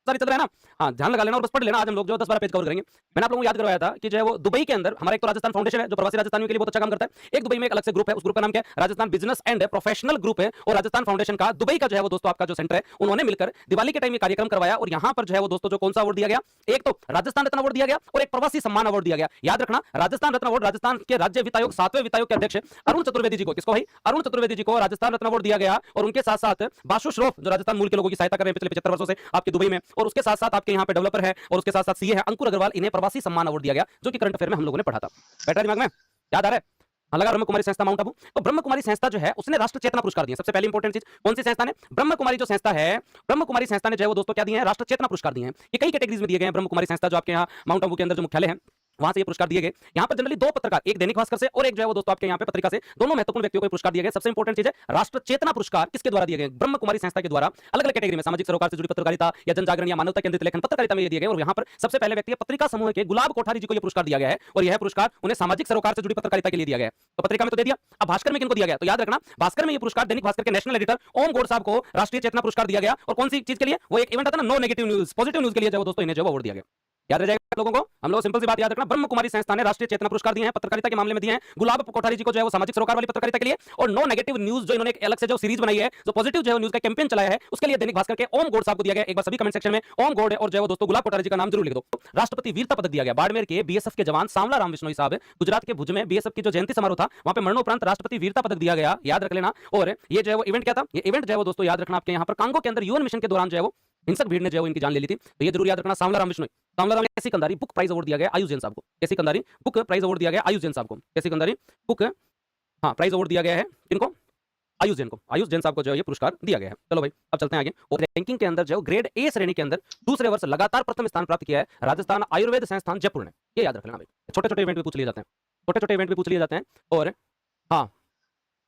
सारी चल रहा है ना। हाँ, ध्यान लगा लेना और बस पढ़ लेना। आज हम लोग जो 10-12 पेज कवर करेंगे। मैंने आप लोगों को याद करवाया था कि जो है वो दुबई के अंदर हमारा एक तो राजस्थान फाउंडेशन है जो प्रवासी राजस्थानियों के लिए बहुत अच्छा काम करता है। एक दुबई में एक अलग से ग्रुप है, उस ग्रुप का नाम क्या है? Rajasthan business and professional group है। और राजस्थान फाउंडेशन का दुबई का जो है वो दोस्तों आपका जो सेंटर है, उन्होंने मिलकर दिवाली के टाइम ये कार्यक्रम करवाया और यहाँ पर जो है वो दोस्तों जो कौन सा अवार्ड दिया गया? एक तो राजस्थान रत्न अवार्ड दिया गया और एक प्रवासी सम्मान अवार्ड दिया गया। याद रखना, राजस्थान रत्न अवार्ड राजस्थान के राज्य वित्त आयोग 7वें वित्त आयोग के अध्यक्ष अरुण चतुर्वेदी जी को, किसको भाई? अरुण चतुर्वेदी जी को राजस्थान रत्न अवार्ड दिया गया। और उनके साथ साथ बासु श्रॉफ जो राजस्थान मूल के लोगों की सहायता कर रहे हैं पिछले 75 वर्षों से आपके दुबई में, और उसके साथ साथ आपके यहाँ पे डेवलपर है और उसके साथ साथ सीए है अंकुर अग्रवाल, इन्हें प्रवासी सम्मान अवार्ड दिया गया जो कि करंट अफेयर में हम लोगों ने पढ़ा था। बैठ रहा दिमाग में? याद आ रहा है? हाँ, लगा। ब्रह्म कुमारी संस्था माउंट आबू। तो ब्रह्म कुमारी संस्था जो है उसने राष्ट्र चेतना पुरस्कार दिए। सबसे पहली इंपॉर्टेंट चीज कौन सी संस्था ने? ब्रह्म कुमारी जो संस्था है, ब्रह्म कुमारी संस्था ने जो है वो दोस्तों क्या दिए हैं? राष्ट्र चेतना पुरस्कार दिए हैं। ये कई कैटेगरीज में दिए गए हैं। ब्रह्म कुमारी संस्था जो आपके यहाँ माउंट आबू के अंदर जो मुख्यालय है वहां से ये पुरस्कार दिए गए। यहाँ पर जनरली दो पत्रकार, एक दैनिक भास्कर से और एक जो है वो दोस्तों आपके यहाँ पे पत्रिका से, दोनों महत्वपूर्ण व्यक्तियों को पुरस्कार दिए गए। सबसे इंपॉर्टेंट चीज है राष्ट्र चेतना पुरस्कार किसके द्वारा दिए गए? ब्रह्म कुमारी संस्था के द्वारा। अलग अलग कैटेगरी में सामाजिक सरोकार से जुड़ी पत्रकारिता या जनजागरण या मानवता केंद्रित लेखन पत्रकारिता में ये दिए गए। और यहाँ पर सबसे पहले व्यक्ति पत्रिका समूह के गुलाब कोठारी जी को यह पुरस्कार दिया गया है और यह पुरस्कार उन्हें सामाजिक सरोकार से जुड़ी पत्रकारिता के लिए दिया गया है। तो पत्रिका में तो दे दिया, अब भास्कर में किनको दिया गया? तो याद रखना, भास्कर में ये पुरस्कार दैनिक भास्कर के नेशनल एडिटर ओम गौड़ साहब को राष्ट्रीय चेतना पुरस्कार दिया गया। और कौन सी चीज के लिए? वो एक इवेंट आता है ना, no negative news, positive news के लिए जो दोस्तों इन्हें जो अवार्ड दिया गया। याद रह जाएगा लोगों को? हम लोग सिंपल सी बात याद रखना, ब्रह्म कुमारी संस्था ने राष्ट्रीय चेतना पुरस्कार दिए हैं, पत्रकारिता के मामले में दिए हैं। गुलाब कोठारी जी को जो है वो सामाजिक सरोकार वाली पत्रकारिता के लिए, और नो नेगेटिव न्यूज जो इन्होंने एक अलग से जो सीरीज बनाई है, जो पॉजिटिव जो है न्यूज का कैंपेन चलाया है, उसके लिए दैनिक भास्कर के ओम गौड़ साहब को दिया गया। एक बार सभी कमेंट सेक्शन में ओम गौड़ और जो है वो दोस्तों गुलाब कोठारी जी का नाम जरूर लिख दो। राष्ट्रपति वीरता पदक दिया गया बाड़मेर के बीएसएफ के जवान सांवला राम विश्नोई साहब, गुजरात के भुज में बीएसएफ की जो जयंती समारोह था वहां पे मरणोपरांत राष्ट्रपति वीरता पदक दिया गया। याद रख लेना। और ये जो है वो इवेंट क्या था? ये इवेंट जो है वो दोस्तों याद रखना आपके यहाँ पर कांगो के अंदर यूएन मिशन के दौरान जो है वो हिंसक भीड़ ने जो है इनकी जान ले ली थी। तो ये जरूर याद रखना, सांवला राम विश्नोई। सांवला राम कैसी कंधारी बुक प्राइज अवार्ड दिया गया आयुष जैन साहब को। कैसी कंधारी बुक प्राइज अवार्ड दिया गया आयुष जैन साहब को। कैसी कंधारी बुक, हाँ, प्राइज अवार्ड दिया गया है इनको, आयुष जैन को। आयुष जैन साहब को जो है ये पुरस्कार दिया गया है। चलो भाई अब चलते हैं आगे। और रैंकिंग के अंदर जो ग्रेड ए श्रेणी के अंदर दूसरे वर्ष लगातार प्रथम स्थान प्राप्त किया है राजस्थान आयुर्वेद संस्थान जयपुर ने। ये याद रख लेना भाई, छोटे छोटे इवेंट भी पूछ लिए जाते हैं, छोटे छोटे इवेंट भी पूछ लिए जाते हैं। और हाँ,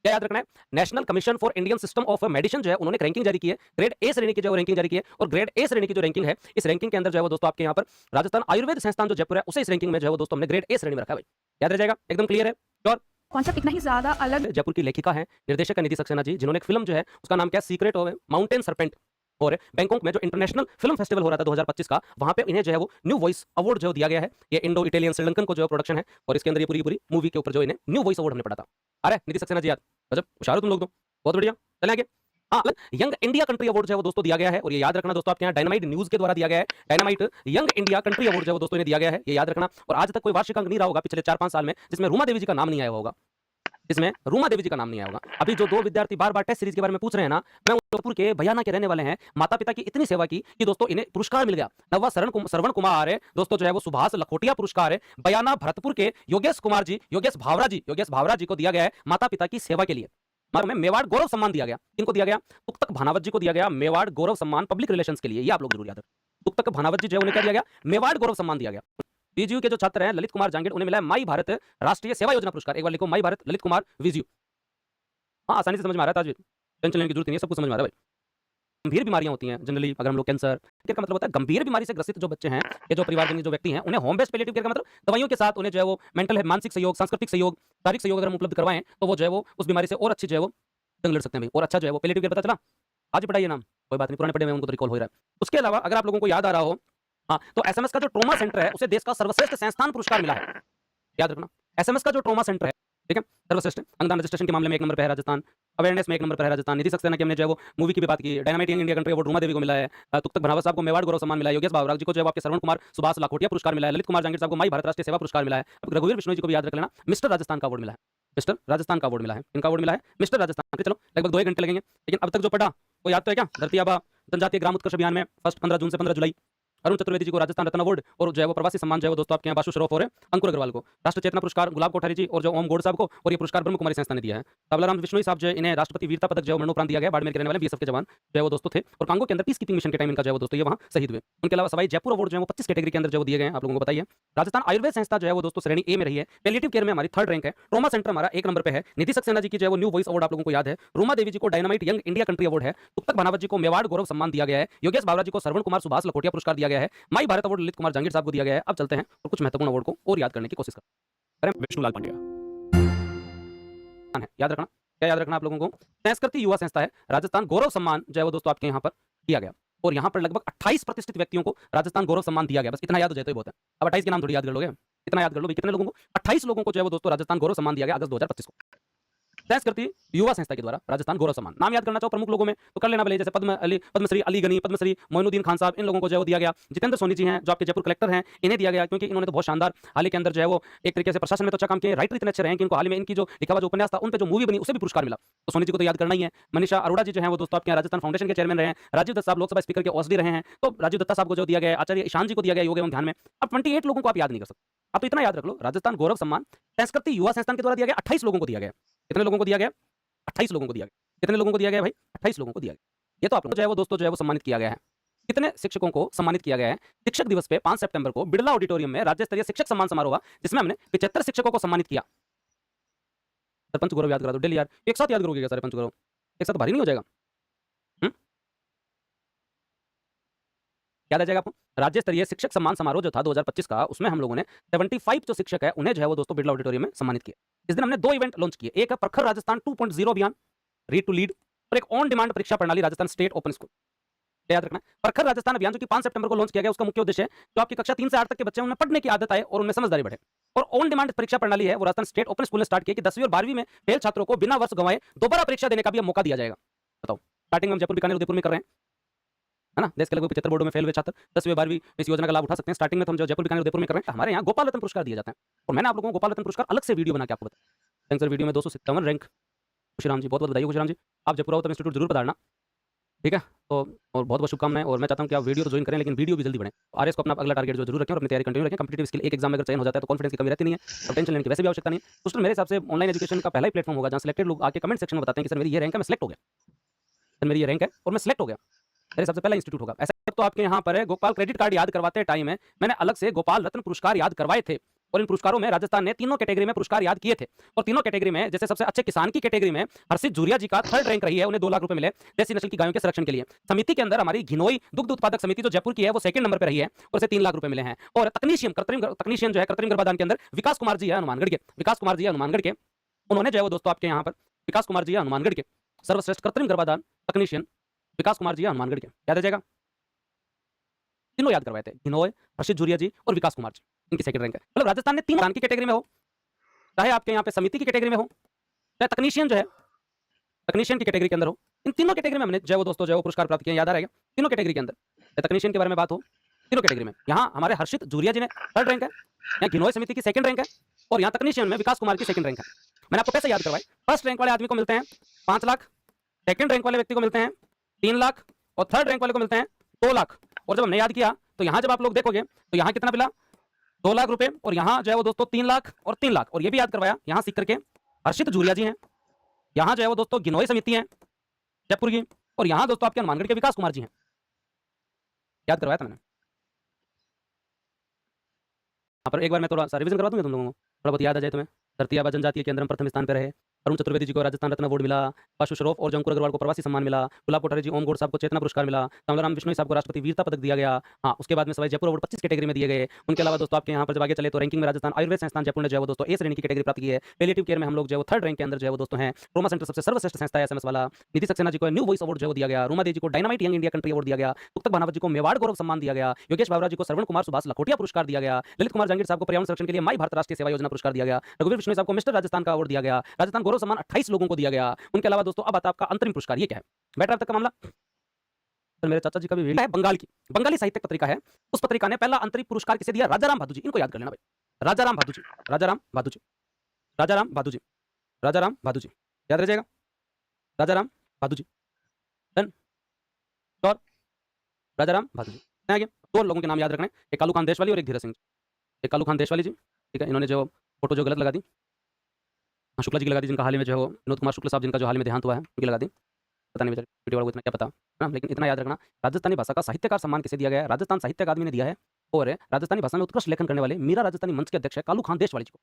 क्या याद रखना है? National commission for Indian system of medicine जो है उन्होंने रैंकिंग जारी की है, ग्रेड ए श्रेणी की जो रैंकिंग जारी की है। और ग्रेड ए श्रेणी की जो रैंकिंग है, इस रैंकिंग के अंदर जो है वो दोस्तों आपके यहाँ पर राजस्थान आयुर्वेद संस्थान जो जयपुर है उसे इस रैंकिंग में जो है वो दोस्तों हमने ग्रेड ए श्रेणी में रखा है भाई। याद रह जाएगा? एकदम क्लियर है? श्योर? कॉन्सेप्ट इतना ही ज्यादा अलग। जयपुर की लेखिका है, निर्देशक है निधि सक्सेना जी, जिन्होंने एक फिल्म जो है उसका नाम क्या है? Secret of mountain serpent. और बैंकॉक में जो इंटरनेशनल फिल्म फेस्टिवल हो रहा था 2025 का, वहां पे इन्हें जो है वो न्यू वॉइस अवार्ड जो दिया गया है। ये इंडो इटालियन श्रीलंकन को जो प्रोडक्शन है और इसके अंदर ये पूरी पूरी मूवी के ऊपर जो इन्हें न्यू वॉइस अवार्ड हमने पढ़ा था। अरे निधि सक्सेना जी याद, गजब होशियार हो तुम लोग तो, बहुत बढ़िया। चलें आगे। हाँ, यंग इंडिया कंट्री अवार्ड जो है वो दोस्तों दिया गया है। और ये याद रखना दोस्तों आपके यहाँ डायनामाइट न्यूज के द्वारा दिया गया है। Dynamite young India country award जो है वो दोस्तों इन्हें दिया गया है, ये याद रखना। और आज तक कोई वार्षिक अंक नहीं रहा होगा पिछले 4-5 साल में जिसमें रूमा देवी जी का नाम नहीं आया होगा, इसमें रूमा देवी जी का नाम नहीं आया होगा। अभी जो दो विद्यार्थी बार-बार टेस्ट सीरीज के बारे में पूछ रहे हैं ना, मैं जयपुर के भयाना के रहने वाले हैं, माता-पिता की इतनी सेवा की कि दोस्तों इन्हें पुरस्कार मिल गया। नवा श्रवण कुमार है दोस्तों जो है वो सुभाष लखोटिया पुरस्कार है। बयाना भरतपुर के योगेश कुमार जी, योगेश भावरा जी को दिया गया है माता-पिता की सेवा के लिए। में मेवाड़ गौरव सम्मान दिया गया। किनको दिया गया? तुक्तक भानावत जी को दिया गया मेवाड़ गौरव सम्मान पब्लिक रिलेशंस के लिए। ये आप लोग जरूर याद रखें। तुक्तक भानावत जी जो है उन्हें क्या दिया गया? मेवाड़ गौरव सम्मान दिया गया। बीजीयू के जो छात्र हैं ललित कुमार जांगिड़, उन्हें मिला है माई भारत राष्ट्रीय सेवा योजना पुरस्कार। एक बार लिखो माई भारत ललित कुमार बीजीयू। हाँ, आसानी से समझ में आ रहा है, आज टेंशन लेने की जरूरत नहीं है, सब कुछ समझ में आ रहा है भाई। गंभीर बीमारियां होती हैं जनरली, अगर हम लोग कैंसर का मतलब होता है गंभीर बीमारी से ग्रसित जो बच्चे हैं या जो परिवारजन जो व्यक्ति हैं, उन्हें होम बेस्ड पैलिएटिव केयर का मतलब दवाइयों के साथ उन्हें जो है वो मेंटल मानसिक सहयोग, सांस्कृतिक सहयोग, शारीरिक सहयोग अगर हम उपलब्ध करवाएं तो वो जो है वो उस बीमारी से और अच्छी जो है वो जंग लड़ सकते हैं भाई। और अच्छा जो है वो पैलिएटिव केयर पता चला? आज ही पढ़ाइए नाम, कोई बात नहीं, पुराने पढ़े में उनको तो रिकॉल हो रहा है। उसके अलावा अगर आप लोगों को याद आ रहा हो, हाँ, तो एसएमएस का जो ट्रॉमा सेंटर है उसे देश का सर्वश्रेष्ठ संस्थान पुरस्कार मिला है। याद रखना, एसएमएस का जो ट्रॉमा सेंटर है, ठीक है, सर्वश्रेष्ठ अंगदान रजिस्ट्रेशन के मामले में 1 नंबर पे है राजस्थान, अवेयरनेस में 1 नंबर पे है राजस्थान। निधि सक्सेना की हमने जो है वो मूवी की भी बात की। Dynamite young India country award Ruma Devi को मिला है। तुक्तक भानावत साहब को मेवाड़ गौरव सम्मान मिला है। योगेश भावराग जी को जो है आपके श्रवण कुमार सुभाष लाखोटिया पुरस्कार मिला है। ललित कुमार जांगिड़ साहब को माई भारत राष्ट्रीय सेवा पुरस्कार मिला है। अब रघुवीर बिश्नोई जी को भी याद रख लेना, मिस्टर राजस्थान का अवार्ड मिला है। मिस्टर राजस्थान का अवार्ड मिला है। इनका अवार्ड मिला है मिस्टर राजस्थान। चलो लगभग 2 घंटे लगेंगे, लेकिन अब तक जो पढ़ा वो याद तो है क्या? धरती आबा जनजातीय ग्राम उत्कर्ष अभियान में फर्स्ट 15 जून से 15 जुलाई अरुण चतुर्वेदी जी को राजस्थान रत्न अवार्ड, और जो है वो प्रवासी सम्मान जो है वो दोस्तों आपके यहाँ बासु श्रॉफ और अंकुर अग्रवाल को, राष्ट्र चेतना पुरस्कार गुलाब कोठारी जी और जो ओम गौड़ साहब को, और ये पुरस्कार ब्रह्म कुमारी संस्था ने दिया है। तबलाराम विश्नोई साहब जो इन्हें राष्ट्रपति वीरता पदक जो है मरणोपरांत दिया गया। बाड़मेर के रहने वाले बीएसएफ के जवान जो है वो दोस्तों थे और कांगो के अंदर पीस कीपिंग मिशन के टाइम इनका जो है वो दोस्तों ये वहाँ शहीद हुए। उनके अलावा सवाई जयपुर अवार्ड जो है वो 25 कैटेगरी के अंदर जो दिए गए हैं, आप लोगों को बताइए। राजस्थान आयुर्वेद संस्था जो है वो दोस्तों श्रेणी ए में रही है। पैलिएटिव केयर में हमारी 3rd रैंक है। ट्रॉमा सेंटर हमारा 1 नंबर पे है। निधि सक्सेना जी की जो है वो न्यू वॉइस अवार्ड आप लोगों को याद है। रूमा देवी जी को dynamite young India country award है। तुक्तक भानावत जी को मेवाड़ गौरव सम्मान दिया गया है। योगेश भावरा जी को श्रवण कुमार सुभाष लखोटिया पुरस्कार दिया गया है। माई भारत अवार्ड ललित कुमार जांगिड़ साहब को दिया गया है। अब चलते हैं और कुछ महत्वपूर्ण अवार्ड को और याद करने की कोशिश करें। विष्णुलाल पांड्या है, याद रखना। क्या याद रखना आप लोगों को? संस्कृति युवा संस्था है। राजस्थान गौरव सम्मान जो है वो दोस्तों आपके यहाँ पर दिया गया। और यहाँ पर लगभग 28 प्रतिष्ठित व्यक्तियों को राजस्थान गौरव सम्मान दिया गया। बस इतना याद हो जाए तो ही बहुत है। अब 28 के नाम थोड़ी याद कर लोगे, इतना याद कर लो भाई, कितने लोगों को, 28 लोगों को जो है वो दोस्तों राजस्थान गौरव सम्मान दिया गया अगस्त 2025 को। संस्कृति युवा संस्था के द्वारा राजस्थान गौरव सम्मान। नाम याद करना चाहो प्रमुख लोगों में तो कर लेना भले, जैसे पद्मश्री अली गनी, पद्मश्री मोइनुद्दीन खान साहब, इन लोगों को जो है वो दिया गया। जितेंद्र सोनी जी हैं जो आपके जयपुर कलेक्टर हैं, इन्हें दिया गया क्योंकि इन्होंने तो बहुत शानदार हाल ही के अंदर जो है वो एक तरीके से प्रशासन में तो अच्छा काम किया, राइटर इतने अच्छे रहे कि इनको हाल ही में इनकी जो लिखा हुआ जो उपन्यास था उन पे जो मूवी बनी उसे भी पुरस्कार मिला। तो सोनी जी को तो याद करना ही है। मनीषा अरोड़ा जी जो है वो दोस्तों आपके यहाँ राजस्थान फाउंडेशन के चेयरमैन रहे हैं। राजीव दत्त साहब लोकसभा स्पीकर के ओएसडी रहे हैं, तो राजीव दत्ता साहब को जो दिया गया है, आचार्य ईशान जी को दिया गया योग एवं ध्यान में। अब 28 लोगों को आप याद नहीं कर सकते। अब तो इतना याद रख लो, राजस्थान गौरव सम्मान संस्कृति युवा संस्थान के द्वारा दिया गया, 28 लोगों को दिया गया। कितने लोगों को दिया गया? 28 लोगों को दिया गया। कितने लोगों को दिया गया भाई? 28 लोगों को दिया गया। ये तो आप लोगों को जो है वो दोस्तों जो है वो सम्मानित किया गया है। कितने शिक्षकों को सम्मानित किया गया है? शिक्षक दिवस पे 5 सितंबर को बिड़ला ऑडिटोरियम में राज्य स्तरीय शिक्षक सम्मान समारोह हुआ, जिसमें हमने 75 शिक्षकों को सम्मानित किया। सरपंच गौरव याद करा दो डेली यार, एक साथ याद करोगे क्या सरपंच गौरव? एक साथ भारी नहीं हो जाएगा? याद आ जाएगा आपको? राज्य स्तरीय शिक्षक सम्मान समारोह जो था 2025 का, उसमें हम लोगों ने 75 जो शिक्षक है उन्हें जो है वो दोस्तों बिड़ला ऑडिटोरियम में सम्मानित किया। इस दिन हमने 2 इवेंट लॉन्च किए। एक है प्रखर राजस्थान 2.0 अभियान, रीड टू लीड, और एक ऑन डिमांड परीक्षा प्रणाली राजस्थान स्टेट ओपन स्कूल। याद रखना, प्रखर राजस्थान अभियान जो कि 5 सितंबर को लॉन्च किया गया, उसका मुख्य उद्देश्य है जो आपकी कक्षा 3 से 8 तक के बच्चे हैं उनमें पढ़ने की आदत आए और उनमें समझदारी बढ़े। और ऑन डिमांड परीक्षा प्रणाली है वो राजस्थान स्टेट ओपन स्कूल ने स्टार्ट किया कि 10वीं और 12वीं में फेल छात्रों को बिना वर्ष गंवाए दोबारा परीक्षा देने का भी मौका दिया जाएगा। बताओ, स्टार्टिंग में हम जयपुर, बीकानेर, उदयपुर में कर रहे हैं, है ना? देश के लगभग 75 बोर्डों में फेल हुए छात्र 10वीं 12वीं इस योजना का लाभ उठा सकते हैं। स्टार्टिंग में तो हम जो जयपुर, बीकानेर, उदयपुर में कर रहे हैं, हमारे यहाँ गोपाल रत्न पुरस्कार दिए जाते हैं। और मैंने आप लोगों को गोपाल रत्न पुरस्कार अलग से वीडियो बना के आपको बताया। थैंक्स सर, वीडियो में 257 रैंक। खुशीराम जी बहुत बहुत बधाई हो। खुशीराम जी आप जयपुर आओ तो इंस्टीट्यूट जरूर पधारना, ठीक है? तो और बहुत बहुत शुभकामनाएं। और मैं चाहता हूं कि आप वीडियो तो ज्वाइन करें, लेकिन वीडियो भी जल्दी बढ़े। आरएस को अपना अगला टारगेट जो जरूर रखें और अपनी तैयारी कंटिन्यू रखें। कंपीटिटिव स्किल एक एग्जाम में अगर चयन हो जाता है तो कॉन्फिडेंस की कमी रहती नहीं है और टेंशन लेने की वैसे भी आवश्यकता नहीं है। दोस्तों मेरे हिसाब से ऑनलाइन एजुकेशन का पहला ही प्लेटफॉर्म होगा जहां सिलेक्टेड लोग आके कमेंट सेक्शन में बताते हैं कि सर मेरी ये रैंक है, मैं सिलेक्ट हो गया, सर मेरी ये रैंक है और मैं सिलेक्ट हो गया। मेरे सबसे पहला इंस्टीट्यूट होगा ऐसा। तो आपके यहाँ पर है गोपाल क्रेडिट कार्ड याद करवाते टाइम है मैंने अलग से गोपाल रत्न पुरस्कार याद करवाए थे, और इन पुरस्कारों में राजस्थान ने तीनों कैटेगरी में पुरस्कार याद किए थे। और तीनों कैटेगरी में जैसे सबसे अच्छे किसान की कैटेगरी में हर्षित जूरिया जी का 3rd रैंक रही है, उन्हें 2 लाख रुपए मिले देसी नस्ल की गायों के संरक्षण के लिए। समिति के अंदर हमारी घिनोई दुग्ध उत्पादक समिति जो जयपुर की है वो 2nd नंबर पर रही है और उसे 3 लाख रुपए मिले हैं। और तकनीशियन जो है कृत्रिम गर्भाधान के अंदर विकास कुमार जी है हनुमानगढ़ के, उन्होंने जो है वो दोस्तों आपके यहाँ पर विकास कुमार जी है हनुमानगढ़ के, सर्वश्रेष्ठ कृत्रिम गर्भाधान तकनीशियन विकास कुमार जी है हनुमानगढ़ के। याद आ जाएगा? तीनों याद करवाए थे, घिनोय, हर्षित जूरिया जी और विकास कुमार जी, इनकी 2nd रैंक है। मतलब राजस्थान ने 3 दान की कैटेगरी में हो, चाहे आपके यहाँ पे समिति की कैटेगरी में हो, चाहे तकनीशियन जो है तकनीशियन की कैटेगरी के अंदर हो, इन तीनों कैटेगरी में हमने जो है वो दोस्तों जो है वो पुरस्कार प्राप्त किए। याद आ रहेगा? तीनों कैटेगरी के अंदर तकनीशियन के बारे में बात हो, तीनों कैटेगरी में यहाँ हमारे हर्षित जूरिया जी ने 3rd रैंक है, यहाँ घिनोय समिति की 2nd रैंक है और यहाँ तकनीशियन में विकास कुमार की 2nd रैंक है। मैंने आपको पैसे याद करवाए। 1st रैंक वाले आदमी को मिलते हैं 5 लाख, 2nd रैंक वाले व्यक्ति को मिलते हैं 3 लाख और 3rd रैंक वाले को मिलते हैं 2 लाख। और जब हमने याद किया तो यहाँ जब आप लोग देखोगे तो यहाँ कितना मिला? 2 लाख रुपए, और यहाँ जो है वो दोस्तों 3 लाख और 3 लाख। और ये भी याद करवाया, यहाँ सीख करके हर्षित जूरिया जी हैं, यहाँ जो है वो दोस्तों घिनोय समिति है जयपुर की, और यहाँ दोस्तों आपके हनुमानगढ़ के विकास कुमार जी हैं। याद करवाया था मैंने। यहाँ पर एक बार मैं थोड़ा सा रिविजन करवा दूंगा तुम लोगों को, थोड़ा बहुत याद आ जाए तुम्हें। धरती आबा जनजातीय केंद्र में प्रथम स्थान पर रहे। अरुण चतुर्वेदी जी को राजस्थान रत्न अवार्ड मिला। पाशु श्रॉफ और अंकुर अग्रवाल को प्रवासी सम्मान मिला। गुलाब कोठारी जी, ओम गौड़ साहब को चेतना पुरस्कार मिला। कमलाराम बिश्नोई साहब को राष्ट्रपति वीरता पदक दिया गया। हाँ, उसके बाद में सवाई जयपुर अवार्ड 25 कैटेगरी में दिए गए। उनके अलावा दोस्तों आपके यहाँ पर जब आगे चले तो रैंकिंग में राजस्थान आयुर्वेद संस्थान जयपुर ने जो है वो दोस्तों ए श्रेणी की कैटेगरी प्राप्त की है। पैलिएटिव केयर में हम लोग जो है वो 3rd रैंक के अंदर जो है वो दोस्तों हैं। रोमा सेंटर सबसे सर्वश्रेष्ठ संस्था है एसएमएस वाला। निधि सक्सेना जी को न्यू वॉइस अवार्ड जो दिया गया। रूमा देवी जी को dynamite young India country award दिया गया। तुक्तक भानावत जी को मेवाड़ गौरव सम्मान दिया गया। योगेश बाबरा जी को श्रवण कुमार सुभाष लखोटिया पुरस्कार दिया गया। ललित कुमार जहांगीर साहब को पर्यावरण संरक्षण के लिए माई भारत राष्ट्रीय सेवा योजना पुरस्कार दिया गया। रघुवीर बिश्नोई साहब को मिस्टर राजस्थान का अवार्ड दिया गया। राजस्थान गौरव सम्मान 28 लोगों को दिया गया। उनके अलावा दोस्तों अब आता है आपका अंतरिम पुरस्कार। ये क्या है? बैटर अब तक का मामला। तो मेरे चाचा जी का भी वीडियो है, बंगाल की बंगाली साहित्य पत्रिका है। उस पत्रिका ने पहला अंतरिम पुरस्कार किसे दिया? राजाराम भादु जी। इनको याद कर लेना भाई, राजाराम भादु जी, राजाराम भादु जी, राजाराम भादु जी, राजाराम भादु जी। याद रह जाएगा? राजाराम भादु जी, डन, और राजाराम भादु जी। आगे 2 लोगों के नाम याद रखने, एक कालू खान देशवाली और एक धीरज सिंह जी। एक कालू खान देशवाली जी, ठीक है, इन्होंने जो फोटो जो गलत लगा दी, शुक्ला जी की लगा दी, जिनका हाल ही में जो है विनोद कुमार शुक्ला साहब जिनका जो हाल ही में देहांत हुआ है, उनकी लगा दी। पता नहीं बेचारे वीडियो वालों को इतना क्या पता है ना, लेकिन इतना याद रखना, राजस्थानी भाषा का साहित्यकार सम्मान किसे दिया गया है? राजस्थान साहित्य अकादमी ने दिया है। और राजस्थानी भाषा में उत्कृष्ट लेखन करने वाले मीरा राजस्थानी मंच के अध्यक्ष है कालू खान देशवाली जी को।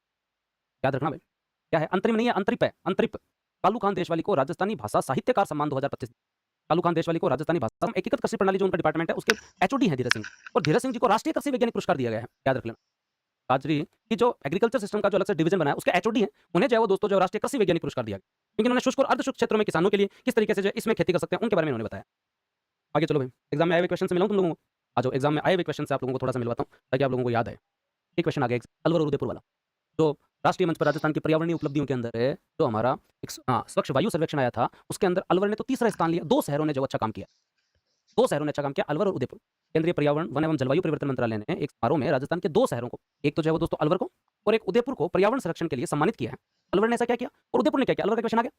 याद रखना भाई, क्या है? अंतरिम नहीं है, अंतरिप है, अंतरिप। कालू खान देशवाली को राजस्थानी भाषा साहित्यकार सम्मान 2025। कालू खान देशवाली को राजस्थानी भाषा एकीकृत कृषि प्रणाली जो उनका डिपार्टमेंट है उसके एचओडी है धीरज सिंह, और धीरज सिंह जी को राष्ट्रीय कृषि वैज्ञानिक पुरस्कार दिया गया है। याद रख लेना, काजरी की जो एग्रीकल्चर सिस्टम का जो अलग से डिवीजन बना है उसके एचओडी है, उन्हें जो है वो दोस्तों जो राष्ट्रीय कृषि वैज्ञानिक पुरस्कार दिया गया, क्योंकि उन्होंने शुष्क और अर्धशुष्क क्षेत्रों में किसानों के लिए किस तरीके से जो इसमें खेती कर सकते हैं उनके बारे में उन्होंने बताया। आगे चलो भाई, एग्जाम में आए हुए क्वेश्चन से मिलाऊं तुम लोगों को। आ जाओ, एग्जाम में आए हुए क्वेश्चन से आप लोगों को थोड़ा सा मिलवाता हूँ ताकि आप लोगों को याद आए। एक क्वेश्चन आ गया अलवर और उदयपुर वाला, जो राष्ट्रीय मंच पर राजस्थान की पर्यावरणीय उपलब्धियों के अंदर है, जो हमारा एक स्वच्छ वायु सर्वेक्षण आया था, उसके अंदर अलवर ने तो तीसरा स्थान लिया। 2 शहरों ने जो अच्छा काम किया, 2 शहरों ने अच्छा काम किया, अलवर और उदयपुर। केंद्रीय पर्यावरण, वन एवं जलवायु परिवर्तन मंत्रालय ने एक समारोह में राजस्थान के 2 शहरों को, एक तो जो है वो दोस्तों अलवर को और एक उदयपुर को पर्यावरण संरक्षण के लिए सम्मानित किया है। अलवर ने ऐसा क्या किया और उदयपुर ने क्या किया? अलवर का क्वेश्चन आ गया।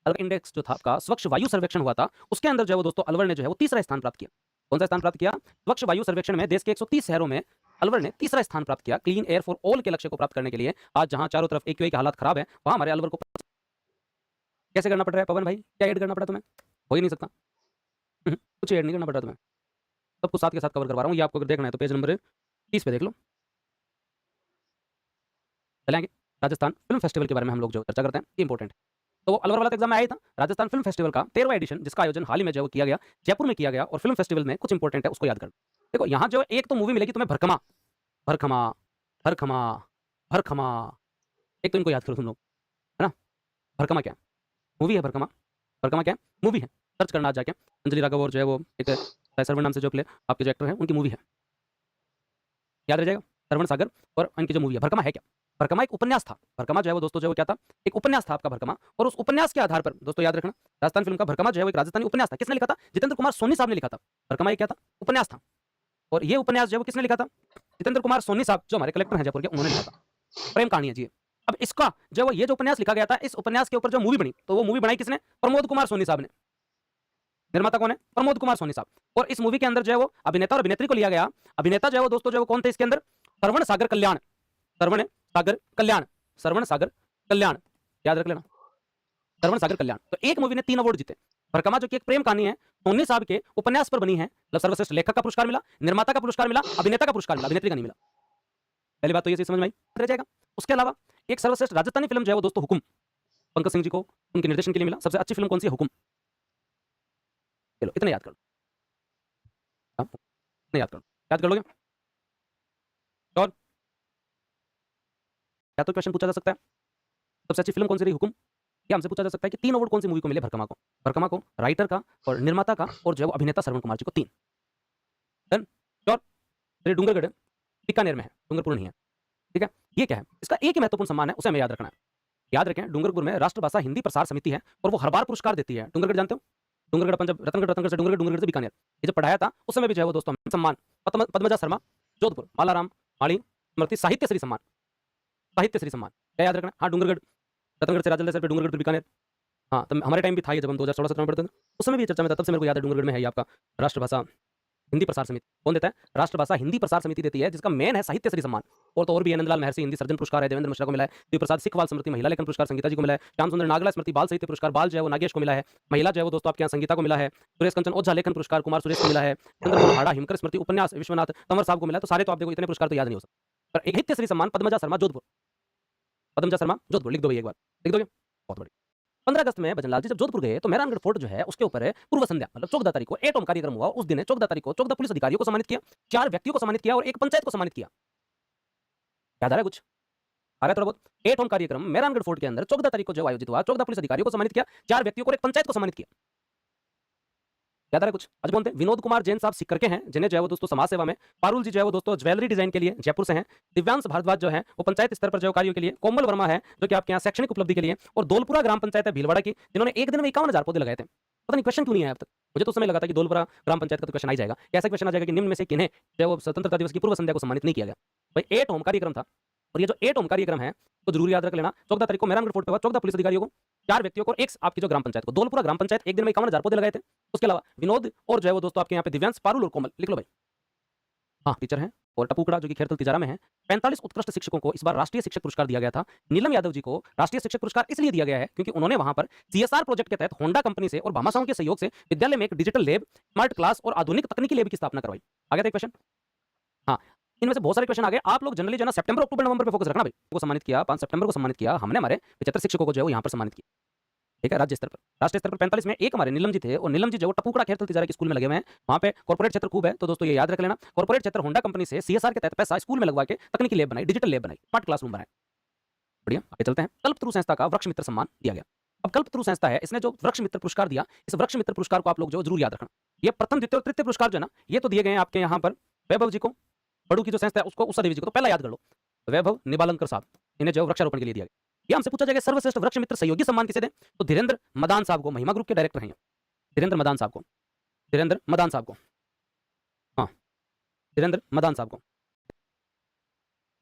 अलवर इंडेक्स जो था आपका स्वच्छ वायु सर्वेक्षण हुआ था, उसके अंदर जो है वो दोस्तों अलवर ने जो है वो तीसरा स्थान प्राप्त किया। कौन सा स्थान प्राप्त किया? स्वच्छ वायु सर्वेक्षण में देश के 130 शहरों में अलवर ने तीसरा स्थान प्राप्त किया। क्लीन एयर फॉर ऑल के लक्ष्य को प्राप्त करने के लिए आज जहां चारों तरफ एक्यूआई के हालात खराब है, वहां हमारे अलवर को कैसे करना पड़ रहा है? पवन भाई, क्या ऐड करना पड़ा तुम्हें? हो ही नहीं सकता। कुछ ऐड नहीं करना पड़ रहा तुम्हें, सब कुछ साथ के साथ कवर करवा रहा हूँ। ये आपको अगर देखना है तो पेज नंबर 30 पे देख लो। चलेंगे राजस्थान फिल्म फेस्टिवल के बारे में हम लोग जो चर्चा करते हैं, ये इंपॉर्टेंट है। तो वो अलवर वाला तो एग्जाम में आया ही था। राजस्थान फिल्म फेस्टिवल का 13वां एडिशन, जिसका आयोजन हाल ही में जो है वो किया गया, जयपुर में किया गया, और फिल्म फेस्टिवल में कुछ इंपॉर्टेंट है उसको याद कर। देखो यहाँ जो एक तो मूवी मिलेगी तुम्हें भरखमा, भरखमा, भरखमा, भरखमा। एक तो इनको याद करो तुम लोग, है ना। भरखमा क्या है? मूवी है भरखमा। भरखमा क्या है? मूवी है। सर्च करना आज जाके। अंजलि राघव और जो है वो एक सरवण नाम से जो प्ले आपके जो एक्टर हैं उनकी मूवी है, याद रह जाएगा। सरवण सागर और इनकी जो मूवी है भरखमा है क्या? भरखमा एक उपन्यास था। भरखमा जो है वो दोस्तों जो है वो क्या था? एक उपन्यास था आपका भरखमा, और उस उपन्यास के आधार पर दोस्तों याद रखना, राजस्थान फिल्म का भरखमा जो है वो एक राजस्थानी उपन्यास था। किसने लिखा था? जितेंद्र कुमार सोनी साहब ने लिखा था। भरखमा एक क्या था? उपन्यास था। और ये उपन्यास जो है वो किसने लिखा था? जितेंद्र कुमार सोनी साहब, जो हमारे कलेक्टर हैं जयपुर के, उन्होंने लिखा था। प्रेम कहानी है जी। अब इसका जो है वो ये जो उपन्यास लिखा गया था, इस उपन्यास के ऊपर जो मूवी बनी, तो वो मूवी बनाई किसने? प्रमोद कुमार सोनी साहब ने। निर्माता कौन है? प्रमोद कुमार सोनी साहब। और इस मूवी के अंदर जो है वो अभिनेता और अभिनेत्री को लिया गया। अभिनेता जो है वो दोस्तों जो है वो कौन थे इसके अंदर? सरवण सागर कल्याण। सरवण सागर कल्याण। सरवण सागर कल्याण, याद रख लेना, सरवण सागर कल्याण। तो एक मूवी ने 3 अवार्ड जीते। भरकमा जो कि एक प्रेम कहानी है, सोनी साहब के उपन्यास पर बनी है, मतलब सर्वश्रेष्ठ लेखक का पुरस्कार मिला, निर्माता का पुरस्कार मिला, अभिनेता का पुरस्कार मिला, अभिनेत्री का नहीं मिला। पहली बात तो ये चीज समझ में आई, रह जाएगा। उसके अलावा एक सर्वश्रेष्ठ राजस्थानी फिल्म जो है वो दोस्तों हुकुम, पंकज सिंह जी को उनके निर्देशन के लिए मिला। सबसे अच्छी फिल्म कौन सी है? हुकुम। चलो इतना याद कर लो, हाँ, इतना याद कर लोगे। और या तो क्वेश्चन पूछा जा सकता है सबसे अच्छी फिल्म कौन सी रही? हुकुम। या हमसे पूछा जा सकता है कि 3 अवार्ड कौन सी मूवी को मिले भरकमा को? भरकमा को राइटर का और निर्माता का और जो है वो अभिनेता सरवण कुमार जी को 3। डन? श्योर? चलिए डूंगरगढ़ बीकानेर में है, डूंगरपुर नहीं है, ठीक है। ये क्या है? इसका एक ही महत्वपूर्ण सम्मान है, उसे हमें याद रखना है। याद रखें, डूंगरपुर में राष्ट्रभाषा हिंदी प्रसार समिति है और वो हर बार पुरस्कार देती है। डूंगरगढ़ जानते हो? डूंगरगढ़ अपन जब रतनगढ़, रतनगढ़ से डूंगरगढ़, डूंगरगढ़ से बीकानेर, ये जब पढ़ाया था उस समय भी जो है वो दोस्तों सम्मान पद्मजा शर्मा जोधपुर, मालाराम माड़ी स्मृति साहित्य श्री सम्मान, साहित्य श्री सम्मान, क्या याद रखना? हाँ, डूंगरगढ़, रतनगढ़ से राजल सर, डूंगरगढ़ बीकानेर। हाँ, तब हमारे टाइम भी था ये, जब हम 2016-17 में पढ़ते थे, उस समय भी चर्चा में था, तब से मेरे को याद है। डूंगरगढ़ में है ये आपका राष्ट्रभाषा हिंदी प्रसार समिति। कौन देता है? राष्ट्रभाषा हिंदी प्रसार समिति देती है, जिसका मेन है साहित्य श्री सम्मान। और तो और भी है, नंदलाल महर्षि हिंदी सर्जन पुरस्कार है, देवेंद्र मिश्रा को मिला है, देव प्रसाद सिखवाल स्मृति महिला लेखन पुरस्कार संगीता जी को मिला है, श्याम सुंदर नागला स्मृति बाल साहित्य पुरस्कार बाल जो है वो नागेश को मिला है, महिला जो है वो दोस्तों आपके यहाँ संगीता को मिला है, सुरेश कंचन ओझा लेखन पुरस्कार कुमार सुरेश को मिला है, चंद्रमोहन हाड़ा हिमकर स्मृति उपन्यास विश्वनाथ तंवर साहब को मिला है। तो सारे तो आप देखो इतने पुरस्कार तो याद नहीं हो सकते, पर एक साहित्य श्री सम्मान पद्मजा शर्मा जोधपुर, पद्मजा शर्मा जोधपुर लिख दो भाई, एक बार लिख दोगे, बहुत बढ़िया। 15 अगस्त में भजनलाल जी जब जोधपुर गए तो मेहरानगढ़ फोर्ट जो है उसके ऊपर है पूर्व संध्या, मतलब 14 तारीख को 8 ओम कार्यक्रम हुआ। उस दिन 14 तारीख को 14 पुलिस अधिकारियों को सम्मानित किया, 4 व्यक्तियों को सम्मानित किया और एक पंचायत को सम्मानित किया। याद आ रहा है कुछ? आ रहा है थोड़ा बहुत? 8 ओम कार्यक्रम मेहरानगढ़ फोर्ट के अंदर 14 तारीख को जो आयोजित हुआ, 14 पुलिस अधिकारियों को सम्मानित किया, 4 व्यक्तियों को और एक पंचायत को सम्मानित किया। याद आ रहा है कुछ? आज बोलते हैं विनोद कुमार जैन साहब सिक्कर के हैं, जिन्हें जो है वो दोस्तों समाज सेवा में, पारुल जी जो है वो दोस्तों ज्वेलरी डिजाइन के लिए जयपुर से हैं, दिव्यांश भारद्वाज जो है वो पंचायत स्तर पर जो कार्यों के लिए, कोमल वर्मा है जो कि आपके यहाँ शैक्षणिक उपलब्धि के लिए, और दौलपुरा ग्राम पंचायत है भीलवाड़ा की, जिन्होंने एक दिन में 51,000 पौधे लगाए थे। पता नहीं क्वेश्चन क्यों नहीं आया अब तक। मुझे तो समय लगा था कि दौलपुरा ग्राम पंचायत का तो क्वेश्चन आ जाएगा, ऐसा क्वेश्चन आ जाएगा कि निम्न में से किन्हें जो है वो स्वतंत्रता दिवस की पूर्व संध्या को सम्मानित नहीं किया गया। भाई 8 ओम कार्यक्रम था, और ये जो 8 ओम कार्यक्रम है तो जरूर याद रख लेना। 14 तारीख को मेहरानगढ़ फोर्ट पे हुआ, 14 पुलिस अधिकारियों को, 4 व्यक्तियों को, एक आपकी जो ग्राम पंचायत को, दौलपुरा ग्राम पंचायत एक दिन में 51,000 पौधे लगाए थे। उसके अलावा विनोद और जो है वो दोस्तों आपके यहाँ पे दिव्यांश, पारुल और कोमल, लिख लो भाई। हाँ, टीचर हैं। और टपुकड़ा जो कि खेरतल तिजारा में है। 45 उत्कृष्ट शिक्षकों को इस बार राष्ट्रीय शिक्षक पुरस्कार दिया गया था। नीलम यादव जी को राष्ट्रीय शिक्षक पुरस्कार इसलिए दिया गया है क्योंकि उन्होंने वहां पर सीएसआर प्रोजेक्ट के तहत होंडा कंपनी से और भामाशाहों के सहयोग से विद्यालय में एक डिजिटल लैब, स्मार्ट क्लास और आधुनिक तकनीकी लैब की स्थापना करवाई। आ गया था क्वेश्चन? हाँ, इनमें से बहुत सारे क्वेश्चन आ गए। आप लोग जनरली जो है ना सितंबर, अक्टूबर, नवंबर पे फोकस रखना भाई। को सम्मानित किया, 5 सितंबर को सम्मानित किया हमने, हमारे 75 शिक्षकों को जो है यहाँ पर सम्मानित किया, ठीक है, राज्य स्तर पर। राष्ट्रीय स्तर पर 45 में एक हमारे नीलम जी थे, और नीलम जी जो टपुकड़ा खेरतल तिजारा के स्कूल में लगे हुए हैं, वहां पे कॉर्पोरेट क्षेत्र खूब है, तो दोस्तों ये याद रख लेना। कॉर्पोरेट क्षेत्र होंडा कंपनी से सीएसआर के तहत पैसा स्कूल में लगवा के तकनीकी लैब बनाई, डिजिटल लैब बनाई, स्मार्ट क्लासरूम बनाए। बढ़िया, आगे चलते हैं। कल्पतरु संस्था का वृक्ष मित्र सम्मान दिया गया। अब कल्पतरु संस्था है, इसने जो वृक्ष मित्र पुरस्कार दिया, इस वृक्ष मित्र पुरस्कार को आप लोग जो जरूर याद रखना। ये प्रथम द्वितीय और तृतीय पुरस्कार जो है ना, ये तो दिए गए हैं आपके यहाँ पर वैभव जी को, बड़ू की जो संस्था है उसको, उषा देवी जी को। तो पहला याद कर लो, वैभव निबालंकर साहब, इन्हें जो है वृक्षारोपण के लिए दिया गया। ये हमसे पूछा जाएगा सर्वश्रेष्ठ वृक्ष मित्र सहयोगी सम्मान किसे दें, तो धीरेन्द्र मदान साहब को, महिमा ग्रुप के डायरेक्टर हैं ये। धीरेन्द्र मदान साहब को, धीरेन्द्र मदान साहब को, हाँ, धीरेन्द्र मदान साहब को,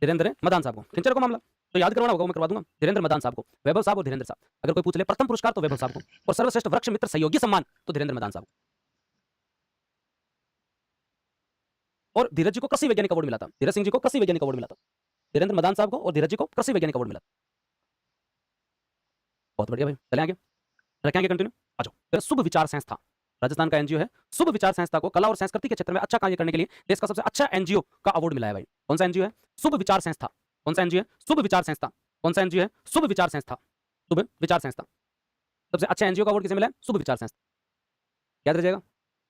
धीरेन्द्र मदान साहब को। खिंचर को मामला तो याद करवाना होगा, मैं करवा दूंगा। धीरेन्द्र मदान साहब को, वैभव साहब और धीरेन्द्र साहब। अगर कोई पूछ ले प्रथम पुरस्कार तो वैभव साहब को, और सर्वश्रेष्ठ वृक्ष मित्र सहयोगी सम्मान तो धीरेन्द्र मदान साहब को। और धीरज जी को कृषि वैज्ञानिक अवार्ड मिला था, धीरज सिंह जी को कृषि वैज्ञानिक अवार्ड मिला था, धीरेन्द्र मदान साहब को और धीरज जी को कृषि वैज्ञानिक अवार्ड मिला था। बहुत बढ़िया भाई, चले आगे, रखेंगे कंटिन्यू। आ जाओ। फिर शुभ विचार संस्था, राजस्थान का एनजीओ है। शुभ विचार संस्था को कला और संस्कृति के क्षेत्र में अच्छा कार्य करने के लिए देश का सबसे अच्छा एनजीओ का अवार्ड मिला है भाई। कौन सा एनजीओ है? शुभ विचार संस्था। कौन सा एनजीओ है? शुभ विचार संस्था। कौन सा एनजीओ है? शुभ विचार संस्था। शुभ विचार संस्था। सबसे अच्छा एनजीओ का अवार्ड किसे मिला है? शुभ विचार संस्था। याद रह जाएगा।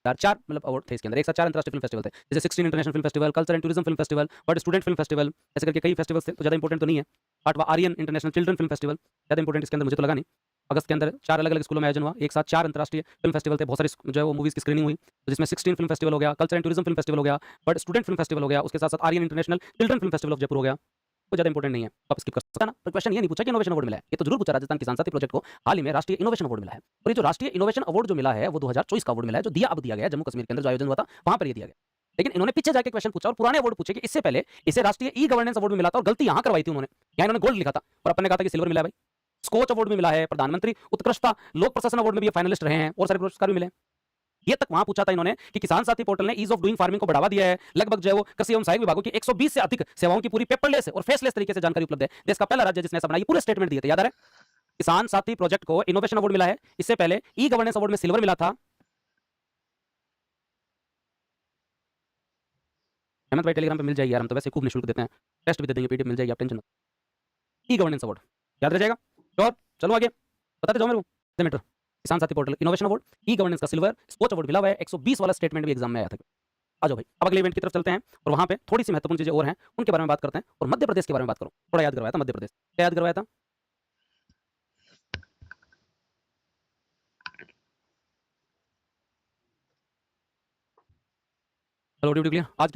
चार मतलब अवार्ड थे इसके अंदर, एक साथ 4 अंतर्राष्ट्रीय फिल्म फेस्टिवल थे, जैसे 16 international film festival, culture and tourism film festival, world student film festival, ऐसे करके कई फेस्टिवल्स थे, तो ज्यादा इंपॉर्टेंट तो नहीं है। 8वां Aryan international children film festival, ज्यादा इंपॉर्टेंट इसके अंदर मुझे तो लगा नहीं। अगस्त के अंदर 4 अलग-अलग स्कूलों में आयोजन हुआ, एक साथ 4 अंतर्राष्ट्रीय फिल्म फेस्टिवल थे, बहुत सारी जो है वो मूवीज की स्क्रीनिंग हुई, तो जिसमें 16 फिल्म फेस्टिवल हो गया, culture and tourism film festival हो गया, वर्ल्ड स्टूडेंट फिल्म फेस्टिवल हो गया, उसके साथ-साथ Aryan international children film festival of Jaipur हो गया। कोई ज्यादा इंपॉर्टेंट नहीं है, आप स्किप कर सकते हैं ना। पर क्वेश्चन ये नहीं पूछा कि इनोवेशन अवार्ड मिला है, ये तो जरूर पूछा राजस्थान किसान साथी प्रोजेक्ट को हाल ही में राष्ट्रीय इनोवेशन अवार्ड मिला है। और ये जो राष्ट्रीय इनोवेशन अवार्ड जो मिला है वो 2024 का अवार्ड मिला है, जो अब दिया गया है जम्मू कश्मीर के अंदर जो आयोजन हुआ था वहां पर ये दिया गया। लेकिन इन्होंने पीछे जाके क्वेश्चन पूछा और पुराने अवार्ड पूछे कि इससे पहले इसे राष्ट्रीय ई गवर्नेंस अवार्ड में मिला था और गलती यहां करवाई थी उन्होंने, यहाँ इन्होंने गोल्ड लिखा था और अपन ने कहा था कि सिल्वर मिला है भाई। स्कोच अवार्ड भी मिला है, प्रधानमंत्री उत्कृष्टता लोक प्रशासन अवार्ड में भी फाइनलिस्ट रहे हैं और सारे पुरस्कार भी मिले। ये तक वहां पूछा था इन्होंने कि किसान साथी पोर्टल ने ईज ऑफ डूइंग फार्मिंग को बढ़ावा दिया है, लगभग जो है वो कृषि एवं सहायक विभागों की 120 से अधिक सेवाओं की पूरी पेपरलेस और फेसलेस तरीके से जानकारी उपलब्ध है। देश का पहला राज्य जिसने ऐसा बनाया, पूरे स्टेटमेंट दिए थे, याद आ रहा है। किसान साथी प्रोजेक्ट को इनोवेशन अवार्ड मिला है, इससे पहले ई गवर्नेंस अवार्ड में सिल्वर मिला था। हेमंत भाई टेलीग्राम पे मिल जाएगी यार, हम तो वैसे खूब निःशुल्क देते हैं, टेस्ट भी दे देंगे, पीडीएफ मिल जाएगी, आप टेंशन मत। ई गवर्नेंस अवार्ड याद रह जाएगा। और चलो आगे बताते जाओ मेरे को मीटर। किसान साथी portal innovation award, e governance का सिल्वर, स्पोर्ट्स अवार्ड मिला हुआ है, 120 वाला स्टेटमेंट भी एग्जाम में आया था। आ जाओ भाई, अब अगले इवेंट की तरफ चलते हैं और वहां पे थोड़ी सी महत्वपूर्ण चीजें और हैं, उनके बारे में बात करते हैं। और मध्य प्रदेश के बारे में बात करो, थोड़ा याद करवाया था मध्य प्रदेश, क्या याद करवाया था? हेलो ड्यूटी क्लियर आज की